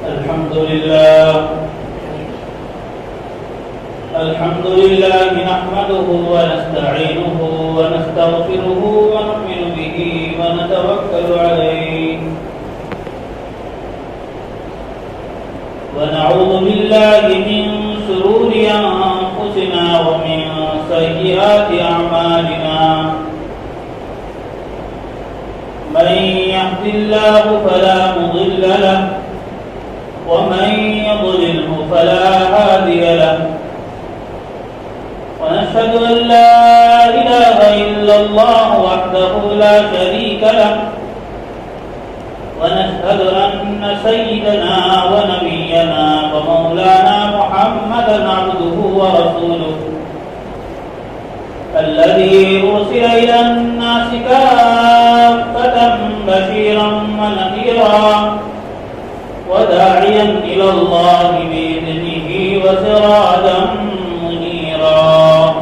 الحمد لله نحمده ونستعينه ونستغفره ونؤمن به ونتوكل عليه ونعوذ بالله من شرور أنفسنا ومن سيئات أعمالنا من يهد الله فلا مضل له ومن يضلله فلا هادي له ونشهد أن لا إله إلا الله وحده لا شريك له ونشهد أن سيدنا ونبينا ومولانا محمدا عبده ورسوله الذي أرسل إلى الناس كافة بشيرا ونذيرا وداعيا إلى الله بإذنه وسراجا منيرا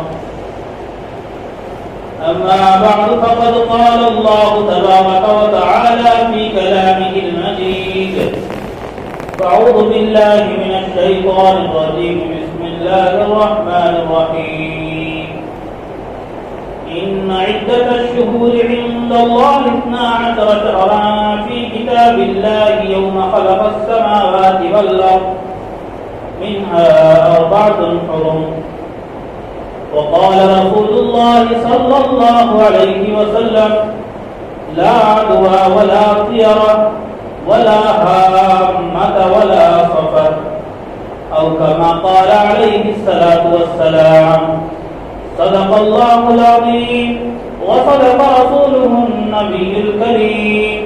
أما بعد فقد قال الله تبارك وتعالى في كلامه المجيد فأعوذ بالله من الشيطان الرجيم بسم الله الرحمن الرحيم إن عدة الشهور عند الله 12 شهرا في كتاب الله يوم خلق السماوات والأرض منها 4 حرم وقال رسول الله صلى الله عليه وسلم لا عدوى ولا طيرة ولا هامة ولا صفر أو كما قال عليه الصلاة والسلام صدق الله العظيم وصدق رسوله النبي الكريم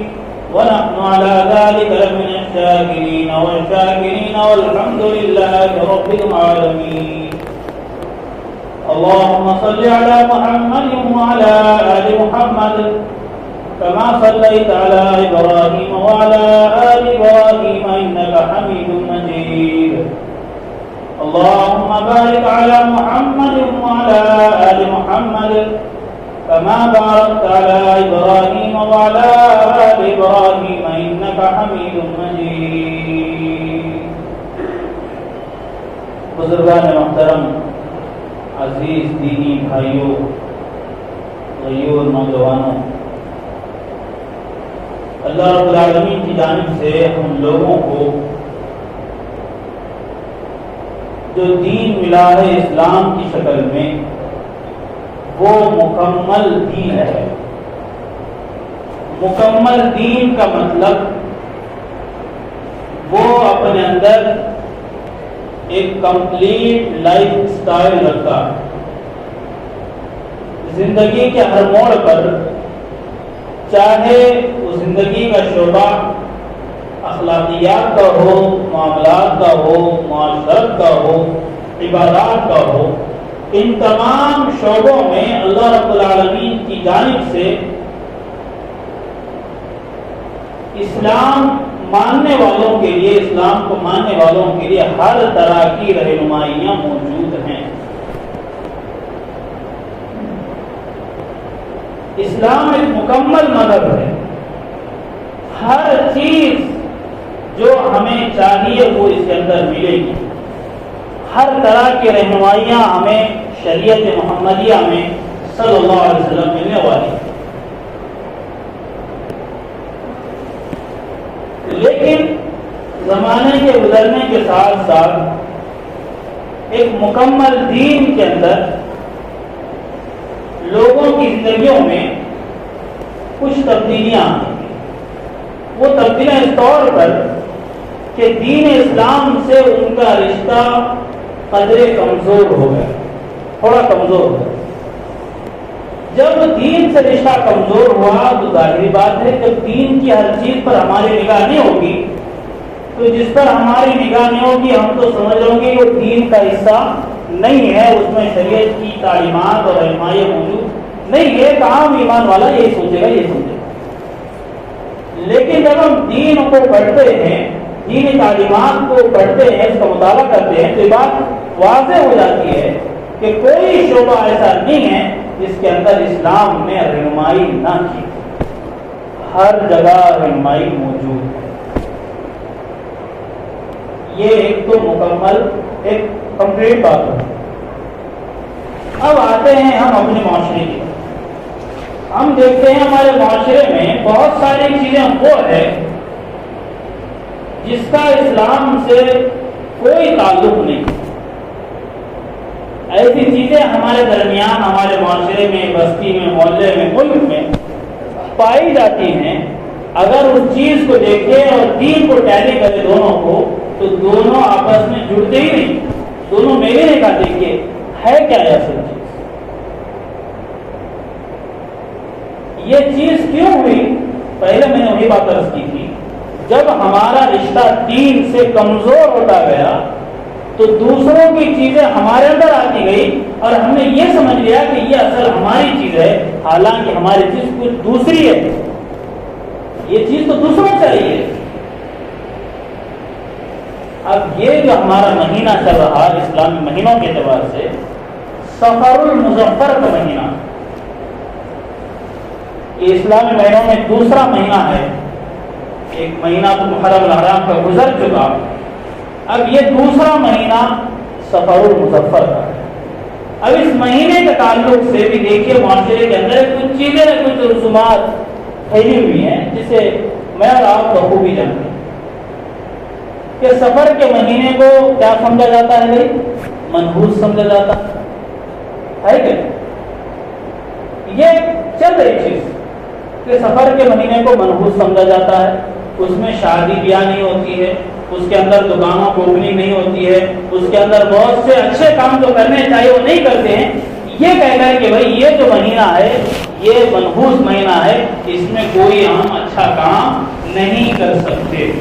ونحن على ذلك لمن الشاكرين والشاكرين والحمد لله رب العالمين. اللهم صل على محمد وعلى آل محمد كما صليت على إبراهيم وعلى آل إبراهيم إنك حميد مجيد. اللهم بارك على محمد وعلى آل محمد كما باركت على إبراهيم وعلى آل إبراهيم إنك حميد مجيد. بزرگان محترم، عزیز دینی بھائیوں، غیور نوجوانوں، اللہ رب العالمین کی جانب سے ہم لوگوں کو جو دین ملا ہے اسلام کی شکل میں، وہ مکمل دین ہے. مکمل دین کا مطلب وہ اپنے اندر ایک کمپلیٹ لائف سٹائل رکھتا ہے. زندگی کے ہر موڑ پر، چاہے وہ زندگی کا شعبہ اخلاقیات کا ہو، معاملات کا ہو، معاشرت کا ہو، عبادات کا ہو، ان تمام شعبوں میں اللہ رب العالمین کی جانب سے اسلام ماننے والوں کے لیے، اسلام کو ماننے والوں کے لیے ہر طرح کی رہنمائیاں موجود ہیں. اسلام ایک مکمل مذہب ہے. ہر چیز جو ہمیں چاہیے وہ اس کے اندر ملے گی. ہر طرح کی رہنمائیاں ہمیں شریعت محمدیہ میں صلی اللہ علیہ وسلم ملنے والی. لیکن زمانے کے گزرنے کے ساتھ ساتھ ایک مکمل دین کے اندر لوگوں کی زندگیوں میں کچھ تبدیلیاں آئیں. وہ تبدیلیاں اس طور پر کہ دین اسلام سے ان کا رشتہ قدرے کمزور ہو گیا، تھوڑا کمزور ہو گیا. جب دین سے رشتہ کمزور ہوا تو ظاہری بات ہے جب دین کی ہر چیز پر ہماری نگاہ نہیں ہوگی تو جس پر ہماری نگاہ نہیں ہوگی ہم تو سمجھ لیں گے وہ دین کا حصہ نہیں ہے، اس میں شریعت کی تعلیمات اور رہنمائی موجود نہیں ہے. ایک عام ایمان والا یہی سوچے گا، یہ سوچے گا. لیکن جب ہم دین کو پڑھتے ہیں، دینی تعلیمات کو پڑھتے ہیں، اس کا مطالعہ کرتے ہیں تو یہ بات واضح ہو جاتی ہے کہ کوئی شعبہ ایسا نہیں ہے جس کے اندر اسلام نے رہنمائی نہ کی. ہر جگہ رہنمائی موجود ہے. یہ ایک تو مکمل ایک کمپلیٹ بات ہے۔ اب آتے ہیں ہم اپنے معاشرے کی، ہم دیکھتے ہیں ہمارے معاشرے میں بہت ساری چیزیں وہ ہے جس کا اسلام سے کوئی تعلق نہیں، ایسی چیزیں ہمارے درمیان، ہمارے معاشرے میں، بستی میں، محلے میں، ملک میں پائی جاتی ہیں۔ اگر اس چیز کو دیکھیں اور دین کو ٹیلی کرے دونوں کو، تو دونوں آپس میں جڑتے ہی نہیں، دونوں میلے نہیں کھاتے کہ ہے کیا ہے اصل چیز۔ یہ چیز کیوں ہوئی؟ پہلے میں نے وہی بات عرض کی تھی، جب ہمارا رشتہ دین سے کمزور ہوتا گیا تو دوسروں کی چیزیں ہمارے اندر آتی گئی اور ہم نے یہ سمجھ لیا کہ یہ اصل ہماری چیز ہے، حالانکہ ہماری چیز کچھ دوسری ہے، یہ چیز تو دوسروں سے آئی ہے۔ اب یہ جو ہمارا مہینہ چل رہا اسلامی مہینوں کے اعتبار سے، سفر المظفر کا مہینہ، یہ اسلامی مہینوں میں دوسرا مہینہ ہے۔ ایک مہینہ تو محرم الحرام کا گزر چکا، اب یہ دوسرا مہینہ سفر المظفر کا ہے۔ اب اس مہینے کے تعلق سے بھی دیکھیے معاشرے کے اندر کچھ چیزیں، کچھ رسومات پھیلی ہوئی ہیں جسے میں اور آپ بخوبی جانتے ہیں کہ سفر کے مہینے کو کیا سمجھا جاتا ہے بھائی؟ منحوس سمجھا جاتا ہے کہ یہ چل رہی چیز کہ سفر کے مہینے کو منحوس سمجھا جاتا ہے، اس میں شادی بیاہ نہیں ہوتی ہے، اس کے اندر دکانوں کو اوپننگ نہیں ہوتی ہے، اس کے اندر بہت سے اچھے کام جو کرنے چاہیے وہ نہیں کرتے ہیں، یہ کہہ کر کہ بھائی یہ جو مہینہ ہے یہ منحوس مہینہ ہے، اس میں کوئی ہم اچھا کام نہیں کر سکتے۔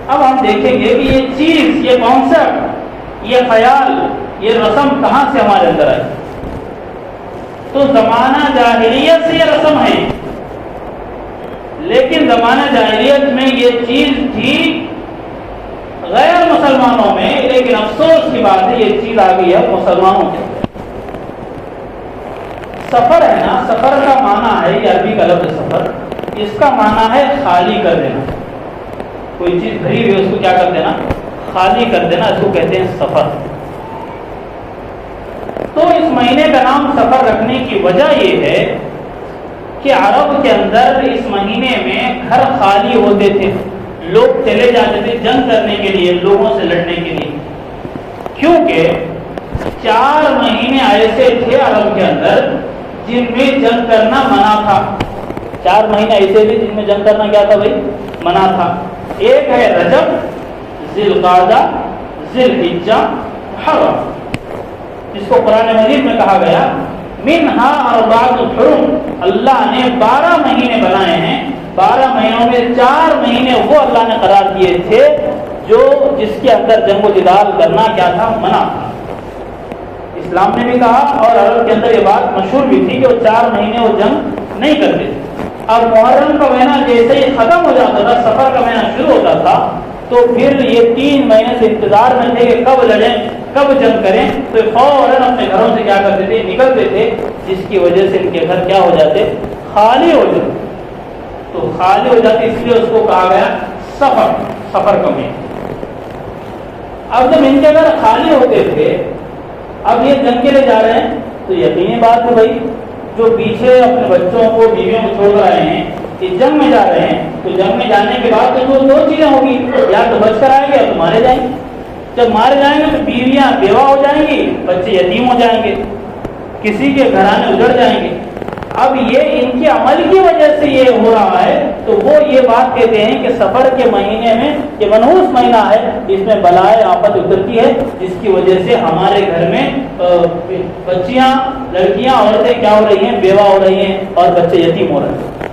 اب ہم دیکھیں گے کہ یہ چیز، یہ کانسیپٹ، یہ خیال، یہ رسم کہاں سے ہمارے اندر آئی؟ تو زمانہ جاہلیت سے یہ رسم ہے، لیکن زمانہ جاہلیت میں یہ چیز تھی غیر مسلمانوں میں، لیکن افسوس کی بات ہے یہ چیز آ گئی ہے مسلمانوں کے۔ سفر ہے نا، سفر کا معنی ہے، یہ عربی کا لفظ سفر، اس کا معنی ہے خالی کر دینا، کوئی چیز بھری ہوئی اس کو کیا کر دینا؟ خالی کر دینا، اس کو کہتے ہیں سفر۔ تو اس مہینے کا نام سفر رکھنے کی وجہ یہ ہے کہ عرب کے اندر اس مہینے میں گھر خالی ہوتے تھے، لوگ چلے جاتے تھے جنگ کرنے کے لیے، لوگوں سے لڑنے کے لیے، کیونکہ 4 مہینے ایسے تھے عرب کے اندر جن میں جنگ کرنا منع تھا۔ 4 مہینے ایسے تھے جن میں جنگ کرنا کیا تھا بھائی؟ منع تھا۔ ایک ہے رجب، ذی القعدہ، ذی الحجہ، محرم، جس کو قرآن مجید میں کہا گیا منہا اربعۃ حرم، اللہ نے 12 مہینے بنائے ہیں، 12 مہینوں میں 4 مہینے وہ اللہ نے قرار دیے تھے جو جس کے اندر جنگ و جدال کرنا کیا تھا؟ منع تھا۔ اسلام نے بھی کہا اور عرب کے اندر یہ بات مشہور بھی تھی کہ وہ 4 مہینے وہ جنگ نہیں کرتے تھے۔ اب محرم کا مہینہ جیسے ہی ختم ہو جاتا تھا، سفر کا مہینہ شروع ہوتا تھا، تو پھر یہ 3 مہینے سے انتظار میں تھے کہ کب لڑیں، کب جنگ کریں، تو فوراً اپنے گھروں سے کیا کرتے تھے؟ نکلتے تھے، جس کی وجہ سے ان کے گھر کیا ہو جاتے؟ خالی ہو جاتے۔ تو خالی ہو جاتے اس لیے اس کو کہا گیا سفر، سفر کا مہینہ۔ اب جب ان کے گھر خالی ہوتے تھے، اب یہ جنگ کے لیے جا رہے ہیں، تو یقینی بات ہے بھائی جو پیچھے اپنے بچوں کو، بیویوں کو چھوڑ رہے ہیں، کہ جنگ میں جا رہے ہیں، تو جنگ میں جانے کے بعد تو 2 چیزیں ہوں گی، یا تو بچ کر آئیں گے یا تو مارے جائیں گے۔ جب مارے جائیں گے تو بیویاں بیوہ ہو جائیں گی، بچے یتیم ہو جائیں گے، کسی کے گھرانے اجڑ جائیں گے۔ اب یہ ان کے عمل کی وجہ سے یہ ہو رہا ہے، تو وہ یہ بات کہتے ہیں کہ سفر کے مہینے میں یہ منحوس مہینہ ہے، اس میں بلائے آفت اترتی ہے، جس کی وجہ سے ہمارے گھر میں بچیاں، لڑکیاں، عورتیں کیا ہو رہی ہیں؟ بیوہ ہو رہی ہیں اور بچے یتیم ہو رہے ہیں۔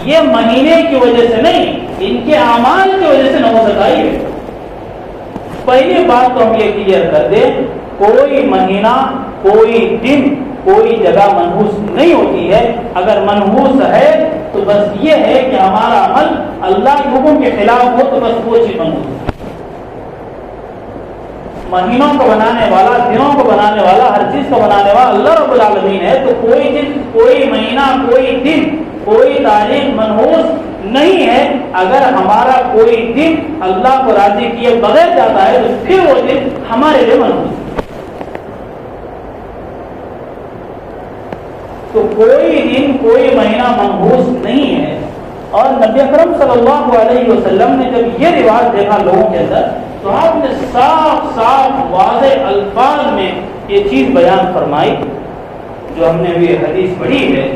یہ مہینے کی وجہ سے نہیں، ان کے اعمال کی وجہ سے نحوست آئی ہے۔ پہلی بات تو ہم یہ کلیئر کر دیں، کوئی مہینہ، کوئی دن، کوئی جگہ منحوس نہیں ہوتی ہے۔ اگر منحوس ہے تو بس یہ ہے کہ ہمارا عمل اللہ کے حکم کے خلاف ہو تو بس وہ چیز منحوس ہے۔ مہینوں کو بنانے والا، دنوں کو بنانے والا، ہر چیز کو بنانے والا اللہ رب العالمین ہے، تو کوئی چیز، کوئی مہینہ، کوئی دن، کوئی تاریخ منحوس نہیں ہے اگر ہمارا کوئی دن اللہ کو راضی کیے بغیر جاتا ہے تو پھر وہ دن ہمارے لیے منحوس ہے۔ تو کوئی دن کوئی مہینہ منحوس نہیں ہے۔ اور نبی اکرم صلی اللہ علیہ وسلم نے جب یہ رواج دیکھا لوگوں کے اندر تو آپ نے صاف صاف واضح الفاظ میں یہ چیز بیان فرمائی جو ہم نے بھی حدیث پڑھی ہے،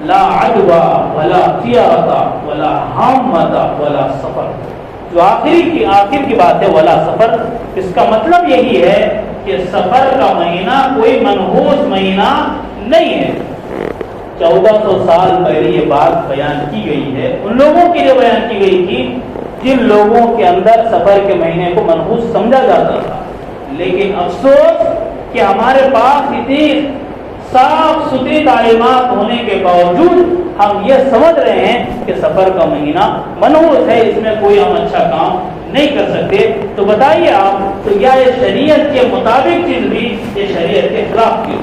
لا عدوى ولا طیارة ولا حامة ولا سفر، جو آخر کی بات ہے ولا سفر، اس کا مطلب یہی ہے کہ سفر کا مہینہ کوئی منحوس مہینہ نہیں ہے۔ 1400 سال پہلے یہ بات بیان کی گئی ہے، ان لوگوں کے لیے بیان کی گئی تھی جن لوگوں کے اندر سفر کے مہینے کو منحوس سمجھا جاتا تھا، لیکن افسوس کہ ہمارے پاس اتنی صاف ستھری تعلیمات ہونے کے باوجود ہم یہ سمجھ رہے ہیں کہ سفر کا مہینہ منحوس ہے، اس میں کوئی ہم اچھا کام نہیں کر سکتے۔ تو بتائیے آپ، تو کیا یہ شریعت کے مطابق چیز بھی یہ شریعت کے خلاف کی؟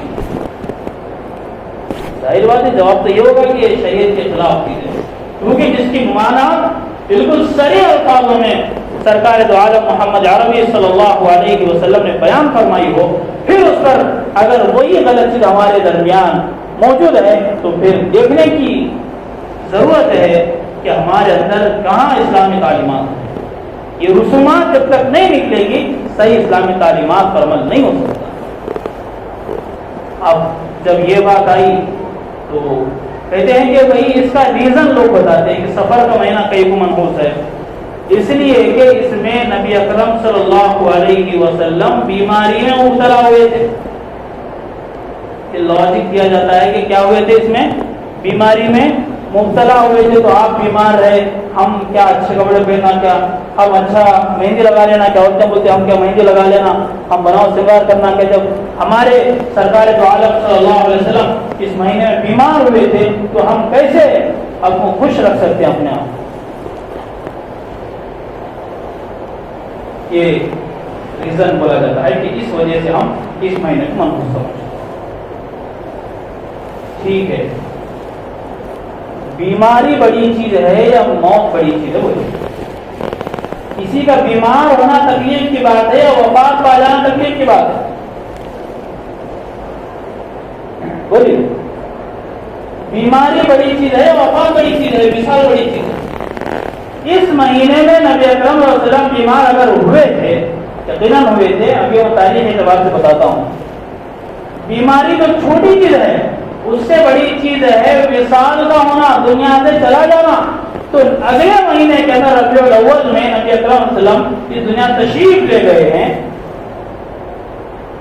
ظاہر بات ہے جواب تو یہ ہوگا کہ یہ شریعت کے خلاف چیز ہے، کیونکہ جس کی ممانعت بالکل صریح الفاظوں میں سرکار دو عالم محمد عربی صلی اللہ علیہ وسلم نے بیان فرمائی ہو، پھر اس پر اگر وہی غلط چیز ہمارے درمیان موجود ہے تو پھر دیکھنے کی ضرورت ہے کہ ہمارے اندر کہاں اسلامی تعلیمات ہیں۔ یہ رسومات جب تک نہیں نکلے گی صحیح اسلامی تعلیمات پر عمل نہیں ہو سکتا۔ اب جب یہ بات آئی تو کہتے ہیں کہ بھائی اس کا ریزن لوگ بتاتے ہیں کہ سفر کا مہینہ کئی کو منحوس ہے، اس لیے کہ اس میں نبی اکرم صلی اللہ علیہ وسلم بیماری میں مبتلا ہوئے تھے۔ کہ لاجک دیا جاتا ہے کہ کیا ہوئے تھے، اس میں بیماری میں مبتلا ہوئے تھے، تو آپ بیمار رہے، ہم کیا اچھے کپڑے پہننا، کیا ہم اچھا مہندی لگا لینا، کیا عورتیں بولتے ہم کیا مہندی لگا لینا، ہم بناؤ سنگار کرنا، کہ جب ہمارے سرکار دو عالم صلی اللہ علیہ وسلم اس مہینے میں بیمار ہوئے تھے تو ہم کیسے اپنے خوش رکھ سکتے ہیں اپنے آپ؟ یہ ریزن بولا جاتا ہے کہ اس وجہ سے ہم اس مہینے کو منحوس سمجھتے ہیں۔ ٹھیک ہے، بیماری بڑی چیز ہے یا موت بڑی چیز ہے؟ بولیے، کسی کا بیمار ہونا تکلیف کی بات ہے یا وفات پا جانا تکلیف کی بات ہے؟ بولیے، بیماری بڑی چیز ہے یا وفات بڑی چیز ہے، وصال بڑی چیز ہے؟ اس مہینے میں نبی اکرم صلی اللہ علیہ وسلم بیمار اگر ہوئے تھے، یقیناً ہوئے تھے، ابھی وہ تاریخ اعتبار سے بتاتا ہوں، بیماری تو چھوٹی چیز ہے، اس سے بڑی چیز ہے وصال کا ہونا، دنیا سے چلا جانا۔ تو اگلے مہینے کے اندر ربیع الاول میں نبی اکرم صلی اللہ علیہ وسلم اس دنیا تشریف لے گئے ہیں،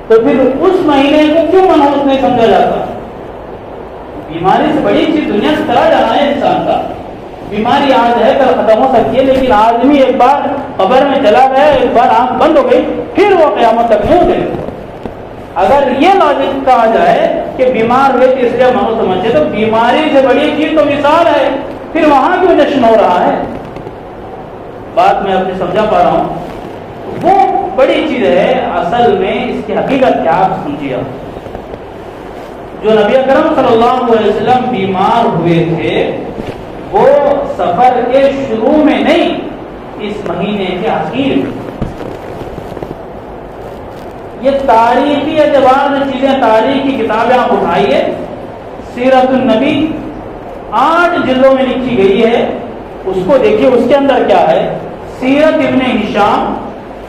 تو پھر اس مہینے کو کیوں منحوس نہیں سمجھا جاتا؟ بیماری سے بڑی چیز دنیا سے چلا جانا ہے انسان کا۔ بیماری آج ہے کل ختم ہو سکتی ہے، لیکن آدمی ایک بار قبر میں چلا گیا، ایک بار آنکھ بند ہو گئی، پھر وہ قیامت تک نہیں اٹھے گا۔ اگر یہ لاجک کہا جائے کہ بیمار ہوئے تو اس لیے منحوس سمجھے، تو بیماری سے بڑی چیز تو وصال ہے، پھر وہاں کیوں جشن ہو رہا ہے؟ بات میں اپنی سمجھا پا رہا ہوں، وہ بڑی چیز ہے۔ اصل میں اس کی حقیقت کیا آپ سمجھیے، جو نبی اکرم صلی اللہ علیہ وسلم بیمار ہوئے تھے وہ سفر کے شروع میں نہیں، اس مہینے کے آخر میں۔ یہ تاریخی اعتبار سے چیزیں، تاریخی کتابیں آپ اٹھائیے، سیرت النبی 8 جلدوں میں لکھی گئی ہے، اس کو دیکھیے، اس کے اندر کیا ہے۔ سیرت ابن ہشام،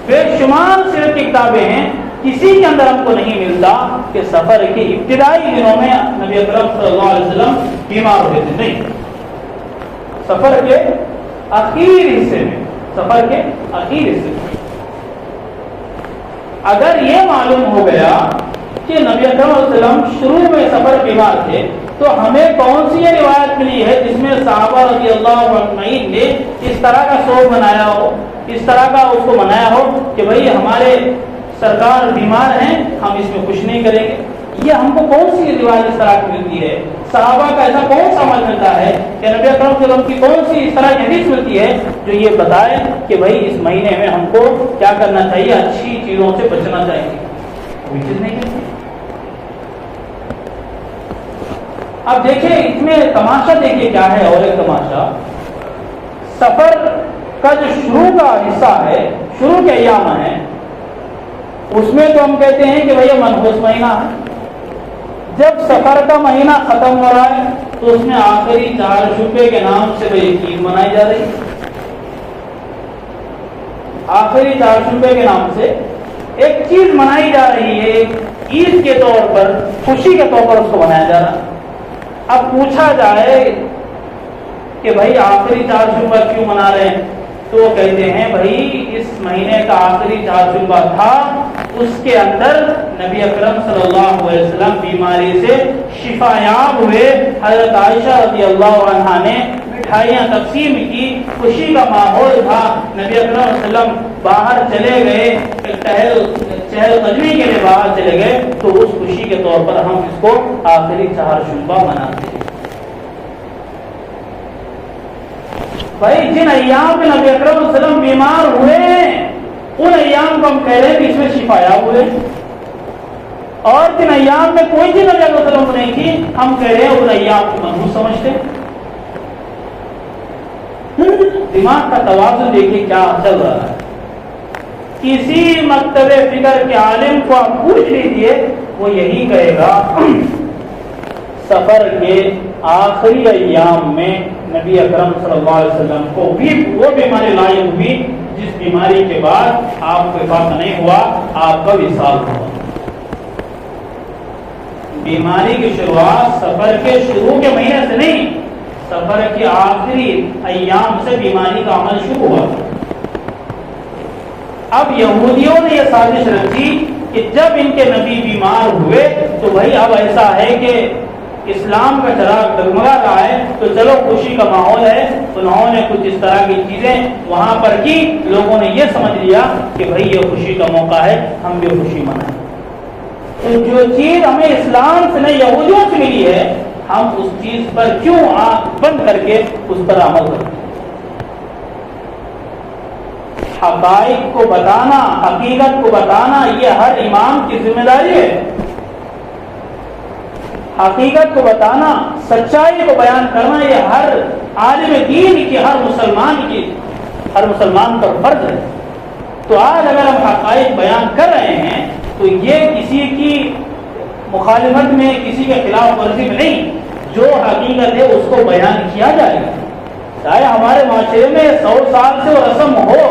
بے شمار سیرت کی کتابیں ہیں، کسی کے اندر ہم کو نہیں ملتا کہ سفر کے ابتدائی دنوں میں نبی اکرم صلی اللہ علیہ وسلم بیمار ہوئے تھے، نہیں، سفر کے اخیر حصے میں، سفر کے اخیر حصے میں۔ اگر یہ معلوم ہو گیا کہ نبی اکرم صلی اللہ علیہ وسلم شروع میں سفر بیمار تھے، تو ہمیں کون سی یہ روایت ملی ہے جس میں صحابہ رضی اللہ اجمعین نے اس طرح کا سوگ منایا ہو، اس طرح کا اس کو منایا ہو کہ بھئی ہمارے سرکار بیمار ہیں، ہم اس میں کچھ نہیں کریں گے؟ یہ ہم کو کون سی روایت اس طرح کی ملتی ہے؟ صحابہ کا ایسا کون سا عمل ملتا ہے کہ نبی اکرم صلی اللہ علیہ وسلم کی کون سی اس طرح کی حدیث ملتی ہے جو یہ بتائے کہ بھئی اس مہینے میں ہم کو کیا کرنا چاہیے، اچھی چیزوں سے بچنا چاہیے؟ کوئی چیز نہیں ملتی۔ اب دیکھیں اس میں تماشا، دیکھیے کیا ہے، اور ایک تماشا، سفر کا جو شروع کا حصہ ہے، شروع کے ایام ہیں، اس میں تو ہم کہتے ہیں کہ بھئی یہ منحوس مہینہ ہے۔ جب سفر کا مہینہ ختم ہو رہا ہے تو اس میں آخری 4 شعبے کے نام سے بھئی عید منائی جا رہی ہے۔ آخری 4 شعبے کے نام سے ایک چیز منائی جا رہی ہے، ایک عید کے طور پر، خوشی کے طور پر اس کو منایا جا رہا ہے۔ اب پوچھا جائے کہ بھائی آخری 4 شعبہ کیوں منا رہے ہیں، تو وہ کہتے ہیں بھائی اس مہینے کا آخری 4 شعبہ تھا، اس کے اندر نبی اکرم صلی اللہ علیہ وسلم بیماری سے شفا یاب ہوئے۔ حضرت عائشہ رضی اللہ عنہا نے مٹھائیاں تقسیم کی، خوشی کا ماحول تھا۔ نبی اکرم صلی اللہ علیہ وسلم باہر چلے گئے، چہل قدمی کے لیے باہر چلے گئے، تو اس خوشی کے طور پر ہم اس کو آخری 4 شعبہ مناتے ہیں۔ بھائی جن ایام میں نبی اکرم صلی اللہ علیہ وسلم بیمار ہوئے ہیں، ان ایام کو ہم کہہ رہے ہیں کہ اس میں شفا یاب ہوئے، اور جن ایام میں کوئی چیز نبی اکرم صلی اللہ علیہ وسلم نہیں تھی، ہم کہہ رہے ہیں ان ایام کو منحوس سمجھتے ہیں۔ دماغ کا توازن دیکھیے کیا چل رہا ہے۔ کسی مکتب فکر کے عالم کو آپ پوچھ لیجیے، وہ یہی کہے گا سفر کے آخری ایام میں نبی اکرم صلی اللہ علیہ وسلم کو بھی وہ بیماری لاحق ہوئی جس بیماری کے بعد آپ کو افاقہ نہیں ہوا، آپ کا وصال ہوا۔ بیماری کی شروعات سفر کے شروع کے مہینے سے نہیں، سفر کے آخری ایام سے بیماری کا عمل شروع ہوا۔ اب یہودیوں نے یہ سازش رچی کہ جب ان کے نبی بیمار ہوئے تو بھائی اب ایسا ہے کہ اسلام کا چراغ ڈگمگا رہا ہے، تو چلو خوشی کا ماحول ہے، انہوں نے کچھ اس طرح کی چیزیں وہاں پر کی، لوگوں نے یہ سمجھ لیا کہ بھائی یہ خوشی کا موقع ہے، ہم بھی خوشی منائیں۔ تو جو چیز ہمیں اسلام سے نہیں یہودیوں سے ملی ہے، ہم اس چیز پر کیوں آنکھ بند کر کے اس پر عمل کرتے ہیں؟ حقائق کو بتانا، حقیقت کو بتانا، یہ ہر امام کی ذمہ داری ہے۔ حقیقت کو بتانا، سچائی کو بیان کرنا، یہ ہر عالم دین کی، ہر مسلمان پر فرض ہے۔ تو آج اگر ہم حقائق بیان کر رہے ہیں تو یہ کسی کی مخالفت میں، کسی کے خلاف ورزی میں نہیں، جو حقیقت ہے اس کو بیان کیا جائے گا۔ چاہے ہمارے معاشرے میں 100 سال سے وہ رسم ہو،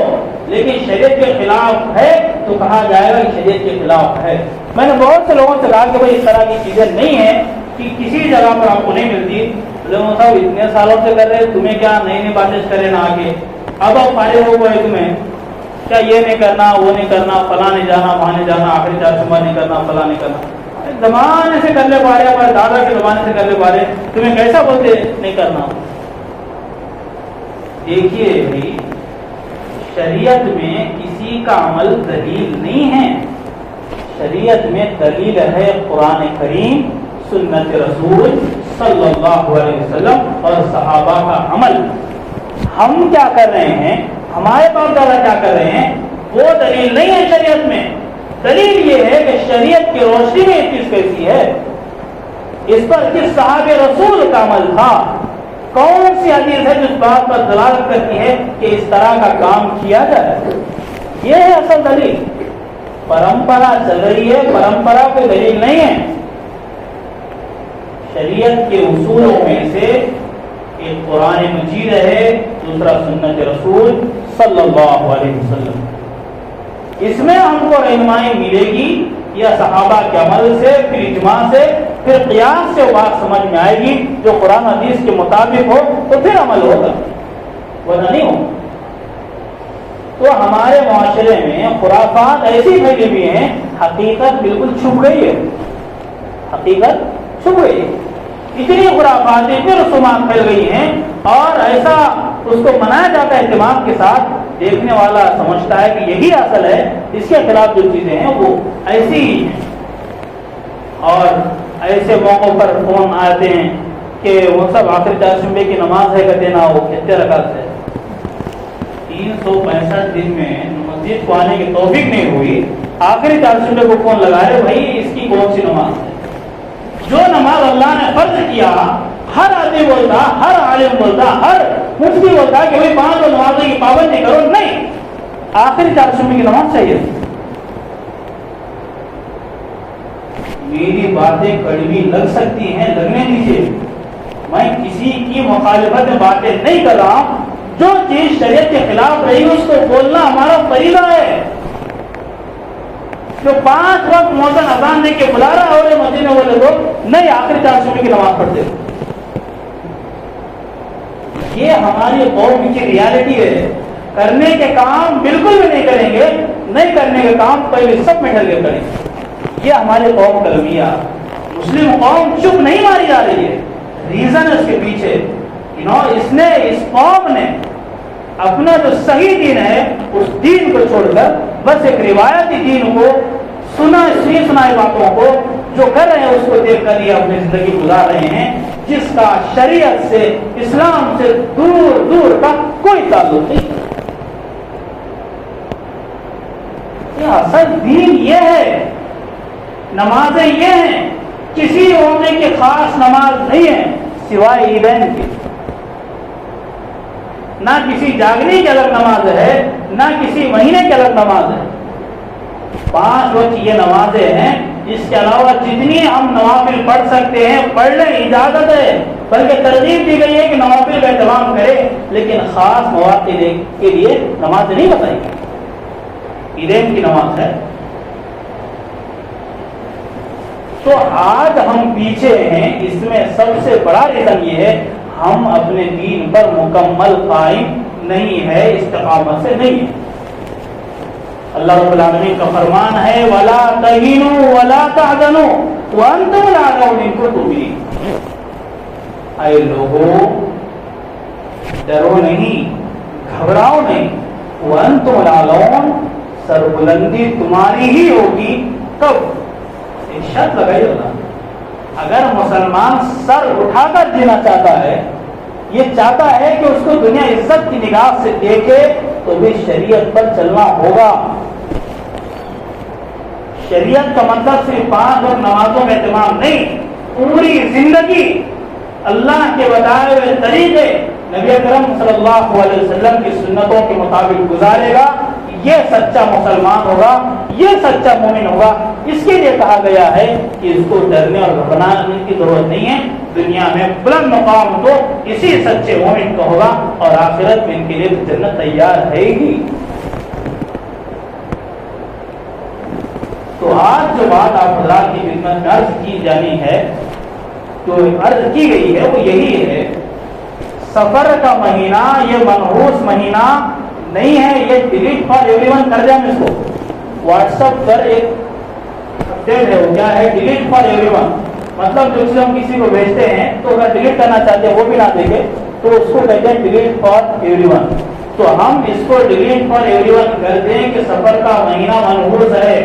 لیکن شریعت کے خلاف ہے تو کہا جائے گا کہ شریعت کے خلاف ہے۔ میں نے بہت سے لوگوں سے کہا کہ بھائی اس طرح کی چیزیں نہیں ہیں کہ کسی جگہ پر آپ کو نہیں ملتی۔ لوگوں صاحب اتنے سالوں سے کر رہے، تمہیں کیا نئی نئی باتیں کرے نا آگے، اب آپ فارغ ہو گئے، تمہیں کیا یہ نہیں کرنا، وہ نہیں کرنا، فلاں نہیں جانا، وہاں نہیں جانا، آخری 4 شعبہ نہیں کرنا، فلاں نہیں کرنا، زمانے سے کر لے پا رہے، ہمارے دادا کے زمانے سے کر لے پا رہے، تمہیں کیسا بولتے نہیں کرنا؟ دیکھیے بھائی، شریعت میں کسی کا عمل دلیل نہیں ہے، شریعت میں دلیل ہے قرآن کریم، سنت رسول صلی اللہ علیہ وسلم اور صحابہ کا عمل۔ ہم کیا کر رہے ہیں، ہمارے باپ دادا کیا کر رہے ہیں، وہ دلیل نہیں ہے شریعت میں۔ دلیل یہ ہے کہ شریعت کی روشنی میں یہ چیز کیسی ہے، اس پر کس صحابہ رسول کا عمل تھا، کون سی حدیث ہے جس بات پر دلالت کرتی ہے کہ اس طرح کا کام کیا جائے، یہ ہے اصل دلیل۔ پرمپرا چل رہی ہے، پرمپرا کوئی دلیل نہیں ہے۔ شریعت کے اصولوں میں سے ایک قرآن مجید ہے، دوسرا سنت رسول صلی اللہ علیہ وسلم۔ اس میں ہم کو رہنمائی ملے گی، یا صحابہ کے عمل سے، پھر اجماع سے، پھر قیاس سے وہ بات سمجھ میں آئے گی، جو قرآن حدیث کے مطابق ہو تو پھر عمل ہوگا، ورنہ نہیں ہو۔ تو ہمارے معاشرے میں خرافات ایسی پھیلی ہوئی ہیں، حقیقت بالکل چھپ گئی ہے، حقیقت چھپ گئی ہے۔ اتنی خرافات، اتنی رسومات پھیل گئی ہیں، اور ایسا اس کو منایا جاتا ہے اہتمام کے ساتھ، دیکھنے والا سمجھتا ہے کہ یہی اصل ہے، اس کے خلاف جو چیزیں ہیں وہ ایسی ہی ہیں۔ اور ایسے موقعوں پر فون آتے ہیں کہ وہ سب آخر 4 شعبے کی نماز ہے، کہتے نا وہ کتنے رکعت ہے، 365 دن میں مسجد کو آنے کی توفیق نہیں ہوئی، آخری 4 شعبے کو فون لگا رہے، بھائی اس کی کون سی نماز ہے؟ جو نماز اللہ نے فرض کیا، ہر آدمی بولتا، ہر عالم بولتا، ہر مفتی ہوتا ہے کہ بھائی 5 نمازوں کی پابندی کرو، نہیں، آخری 4 شبے کی نماز چاہیے۔ میری باتیں کڑوی لگ سکتی ہیں، لگنے دیجیے، میں کسی کی مخالفت میں باتیں نہیں کر رہا ہوں۔ جو چیز شریعت کے خلاف رہی اس کو بولنا ہمارا فریضہ ہے۔ جو 5 وقت مؤذن اذان دے کے بلا رہا اور مدینے والے لوگ نہیں آخری 4 شبے کی نماز پڑھتے، یہ ہماری قوم کی ریالٹی ہے۔ کرنے کے کام بالکل بھی نہیں کریں گے، نہیں کرنے کے کام پہلے سب میں ڈھل کے کریں گے۔ یہ ہماری قوم کا رویہ۔ مسلم قوم چپ نہیں ماری جا رہی ہے، ریزن اس کے پیچھے اس قوم نے اپنا جو صحیح دین ہے اس دین کو چھوڑ کر بس ایک روایتی دین کو سنائی باتوں کو جو کر رہے ہیں اس کو دیکھ کر یہ اپنی زندگی گزار رہے ہیں، جس کا شریعت سے اسلام سے دور دور کا کوئی تعلق نہیں۔ یہ اصل دین یہ ہے، نمازیں یہ ہیں، کسی ہونے کی خاص نماز نہیں ہے سوائے عیدین کی، نہ کسی جاگنے کی الگ نماز ہے، نہ کسی مہینے کی الگ نماز ہے۔ 5 وقت یہ نمازیں ہیں، اس کے علاوہ جتنی ہم نوافل پڑھ سکتے ہیں پڑھ لیں، اجازت ہے، بلکہ ترغیب دی گئی ہے کہ نوافل کا اہتمام کرے، لیکن خاص مواقع کے لیے نماز نہیں بتائی گئی۔ عیدین کی نماز ہے۔ تو آج ہم پیچھے ہیں، اس میں سب سے بڑا ریزن یہ ہے ہم اپنے دین پر مکمل قائم نہیں ہے، استقامت سے نہیں ہے۔ اللہ رب العالمین کا فرمان ہے وَلَا تَهِنُوا وَلَا تَحْزَنُوا وَأَنْتُمُ الْأَعْلَوْنَ إِن كُنتُم مُؤْمِنِينَ۔ اے لوگوں، ڈرو نہیں، گھبراؤ نہیں، وَأَنْتُمُ الْأَعْلَوْنَ، سربلندی تمہاری ہی ہوگی۔ کب؟ ایک شرط لگائی اللہ، اگر مسلمان سر اٹھا کر جینا چاہتا ہے، یہ چاہتا ہے کہ اس کو دنیا عزت کی نگاہ سے دیکھے، تو بھی شریعت پر چلنا ہوگا۔ شریعت کا مطلب صرف 5 وقت نمازوں میں اہتمام نہیں، پوری زندگی اللہ کے بتائے ہوئے طریقے نبی اکرم صلی اللہ علیہ وسلم کی سنتوں کے مطابق گزارے گا، یہ سچا مسلمان ہوگا، یہ سچا مومن ہوگا۔ اس کے لیے کہا گیا ہے کہ اس کو ڈرنے اور گھبرانے کی ضرورت نہیں ہے، دنیا میں بلند مقام تو اسی سچے مومن کا ہوگا، اور آخرت میں ان کے لیے جنت تیار ہے ہی۔ تو آج جو بات آپ حضرات کی خدمت میں عرض کی جانی ہے، جو عرض کی گئی ہے وہ یہی ہے، سفر کا مہینہ یہ منحوس مہینہ نہیں ہے، یہ ڈیلیٹ فار ایوری ون کر دیں ہم اس کو۔ واٹس ایپ پر ایک اپڈیٹ ہے، وہ کیا ہے؟ Delete for every one. مطلب جو چیز ہم کسی کو بھیجتے ہیں تو اگر ڈیلیٹ کرنا چاہتے ہیں وہ بھی نہ دیکھے تو اس کو کہتے ہیں ڈیلیٹ فار ایوری ون۔ تو ہم اس کو ڈیلیٹ فار ایوری ون کر دیں کہ سفر کا مہینہ منحوس ہے،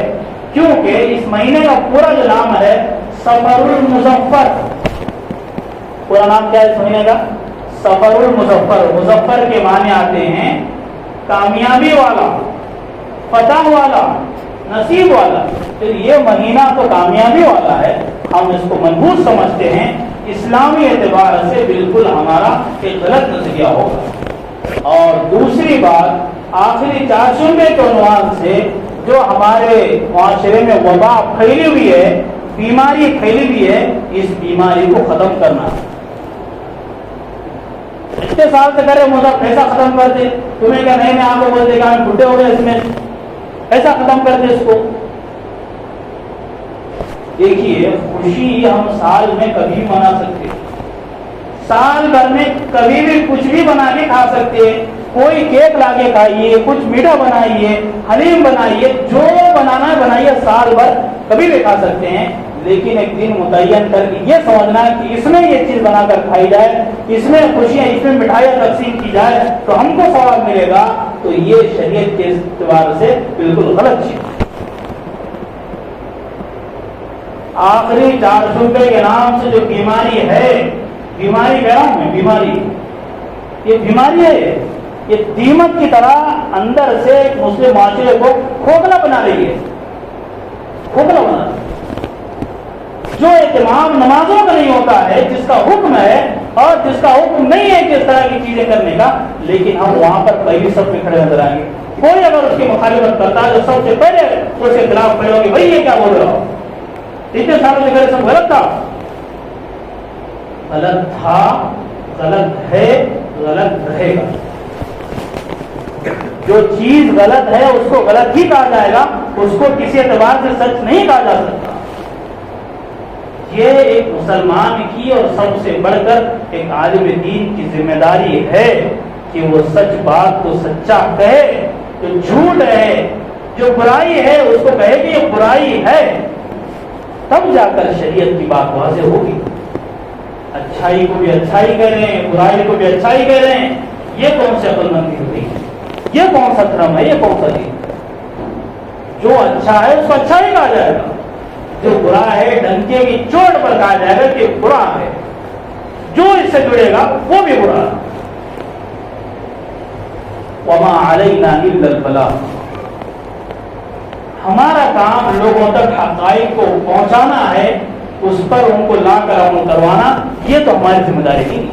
کیونکہ اس مہینے کا پورا جو نام ہے سفر المظفر۔ پورا نام کیا ہے اس مہینے کا؟ سفر المظفر۔ مظفر کے معنی آتے ہیں کامیابی والا، فتح والا، نصیب والا۔ پھر یہ مہینہ تو کامیابی والا ہے، ہم اس کو منحوس سمجھتے ہیں، اسلامی اعتبار سے بالکل ہمارا ایک غلط نظریہ ہوگا۔ اور دوسری بات، آخری 4 شعبے کے عنوان سے جو ہمارے معاشرے میں وبا پھیلی ہوئی ہے، بیماری پھیلی ہوئی ہے، اس بیماری کو ختم کرنا۔ اتنے سال سے کرے مذہب پیسہ ختم کر دے، تمہیں کیا نہیں، میں آپ کو بول دے گا ہم بڈھے ہو گئے، اس میں ایسا ختم کر دے اس کو۔ دیکھیے، خوشی ہم سال میں کبھی منا سکتے، سال بھر میں کبھی بھی کچھ بھی بنا کے کھا سکتے ہیں، کوئی کیک لا کے کھائیے، کچھ میٹھا بنائیے، حلیم بنائیے، جو بنانا ہے بنائیے، سال بھر کبھی بھی کھا سکتے ہیں، لیکن ایک دن متعین کر کے یہ سمجھنا ہے کہ اس میں یہ چیز بنا کر کھائی جائے، اس میں خوشیاں، اس میں مٹھائیاں تقسیم کی جائے تو ہم کو ثواب ملے گا، تو یہ شریعت کے اعتبار سے بالکل غلط چیز۔ آخری 4 شعبے کے نام سے جو بیماری ہے، بیماری کہہ رہا ہوں میں، بیماری، یہ بیماری ہے، یہ دیمک کی طرح اندر سے مسلم معاشرے کو کھوکھلا بنا رہی ہے، کھوکھلا بنا رہی ہے۔ جو اہتمام نمازوں کا نہیں ہوتا ہے، جس کا حکم ہے اور جس کا حکم نہیں ہے کہ اس طرح کی چیزیں کرنے کا، لیکن ہم وہاں پر پہلی صف میں کھڑے نظر آئیں گے. کوئی اگر اس کی مخالفت کرتا ہے تو سب سے پہلے اس کے خلاف کھڑے ہو گے، بھائی یہ کیا بول رہا ہو، اتنے سالوں سے سب غلط تھا. غلط تھا، غلط ہے، غلط رہے گا. جو چیز غلط ہے اس کو غلط ہی کہا جائے گا، اس کو کسی اعتبار سے سچ نہیں کہا جا سکتا. یہ ایک مسلمان کی اور سب سے بڑھ کر ایک عالم دین کی ذمہ داری ہے کہ وہ سچ بات کو سچا کہے، جو جھوٹ ہے، جو برائی ہے اس کو کہے کہ یہ برائی ہے، تب جا کر شریعت کی بات واضح ہوگی. اچھائی کو بھی اچھائی کہہ رہے ہیں، برائی کو بھی اچھائی کہہ رہے ہیں، یہ کون سی عقل مندی ہوئی؟ یہ کون سا دھرم ہے؟ یہ کون سا دین؟ جو اچھا ہے اس کو اچھا ہی کہا جائے گا، جو برا ہے ڈنکے کی چوٹ پر کہا جائے گا کہ برا ہے، جو اس سے جڑے گا وہ بھی برا. وما علینا الا البلاغ. ہمارا کام لوگوں تک حقائق کو پہنچانا ہے، اس پر ان کو لا کر عمل کروانا، یہ تو ہماری ذمہ داری نہیں.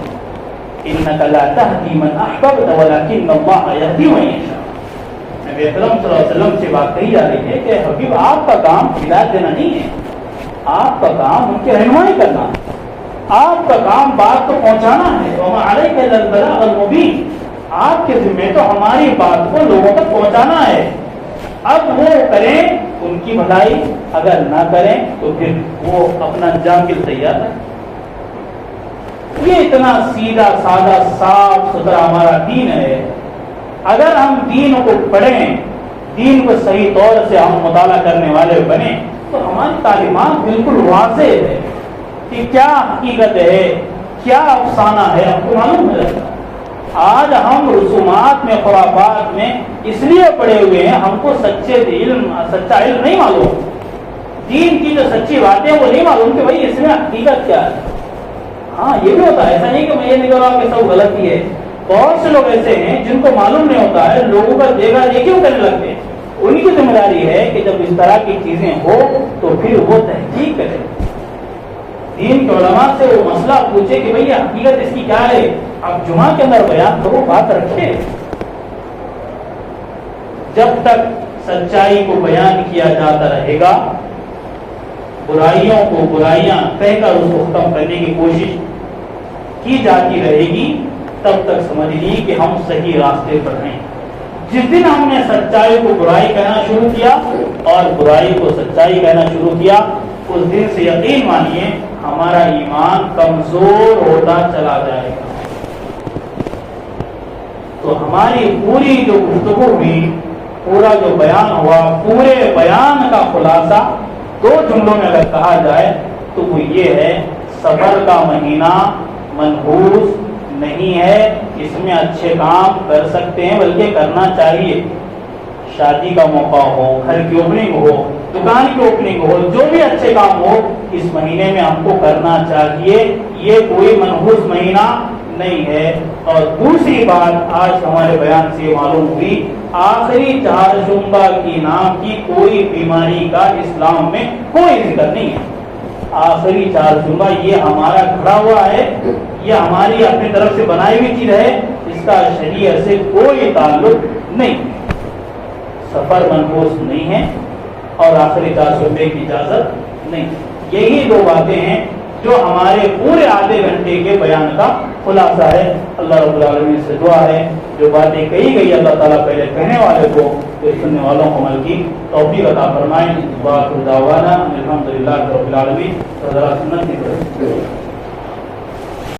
انک لا تہدی من احببت ولکن اللہ یہدی من یشاء. نبی اکرم صلی اللہ علیہ وسلم سے بات کہی جا رہی ہے کہ حبیب آپ کا کام ہدایت دینا نہیں ہے، آپ کا کام ان کی رہنمائی کرنا ہے، آپ کا کام بات کو پہنچانا ہے. وما علیک الا البلاغ المبین. آپ کے ذمہ تو ہماری بات کو لوگوں تک پہنچانا ہے. اب وہ کریں ان کی بھلائی، اگر نہ کریں تو پھر وہ اپنا انجام کے لیے تیار ہے. یہ اتنا سیدھا سادہ صاف ستھرا ہمارا دین ہے. اگر ہم دین کو پڑھیں، دین کو صحیح طور سے ہم مطالعہ کرنے والے بنے تو ہماری تعلیمات بالکل واضح ہے کہ کیا حقیقت ہے، کیا افسانہ ہے، ہم کو معلوم ہے. آج ہم رسومات میں، خرافات میں اس لیے پڑے ہوئے ہیں، ہم کو سچا علم نہیں معلوم، دین کی جو سچی باتیں وہ نہیں معلوم کہ بھائی اس میں حقیقت کیا ہے. ہاں یہ بھی ہوتا ہے، ایسا نہیں کہ میں یہ نہیں کہہ رہا کہ سب غلط ہی ہے. بہت سے لوگ ایسے ہیں جن کو معلوم نہیں ہوتا ہے، لوگوں کا دیکھا دیکھی کرنے لگتے ہیں. ان کی ذمہ داری ہے کہ جب اس طرح کی چیزیں ہو تو پھر وہ تحقیق کریں، دین کے علماء سے وہ مسئلہ پوچھے کہ بھئی حقیقت اس کی کیا ہے. اب جمعہ کے اندر بیان کرو، بات رکھے. جب تک سچائی کو بیان کیا جاتا رہے گا، برائیوں کو برائیاں کہہ کر اس کو ختم کرنے کی کوشش کی جاتی رہے گی، تب تک سمجھ لیجیے کہ ہم صحیح راستے پر ہیں. جس دن ہم نے سچائی کو برائی کہنا شروع کیا اور برائی کو سچائی کہنا شروع کیا، اس دن سے یقین مانیے ہمارا ایمان کمزور ہوتا چلا جائے گا. تو ہماری پوری جو گفتگو ہوئی، پورا جو بیان ہوا، پورے بیان کا خلاصہ 2 جملوں میں اگر کہا جائے تو وہ یہ ہے: صبر کا مہینہ منحوس نہیں ہے، اس میں اچھے کام کر سکتے ہیں، بلکہ کرنا چاہیے. شادی کا موقع ہو، گھر کی اوپننگ ہو، دکان کی اوپننگ ہو، جو بھی اچھے کام ہو اس مہینے میں ہم کو کرنا چاہیے. یہ کوئی منحوس مہینہ نہیں ہے. اور دوسری بات آج ہمارے بیان سے معلوم ہوئی، آخری 4 جمعہ کی نام کی کوئی بیماری کا اسلام میں کوئی ذکر نہیں ہے. آخری 4 جمعہ یہ ہمارا کھڑا ہوا ہے، یہ ہماری اپنی طرف سے بنائی ہوئی چیز ہے، اس کا شریعت سے کوئی تعلق نہیں. سفر منحوس نہیں ہے اور آخری 4 جمعے کی اجازت نہیں. یہی 2 باتیں ہیں جو ہمارے پورے آدھے گھنٹے کے بیان کا خلاصہ ہے. اللہ رب العالمین سے دعا ہے جو باتیں کہی گئی اللہ تعالیٰ پہلے کہنے والے کو پھر سننے والوں کو عمل کی توفیق عطا فرمائیں. وآخر دعوانا الحمدللہ رب العالمین. سنت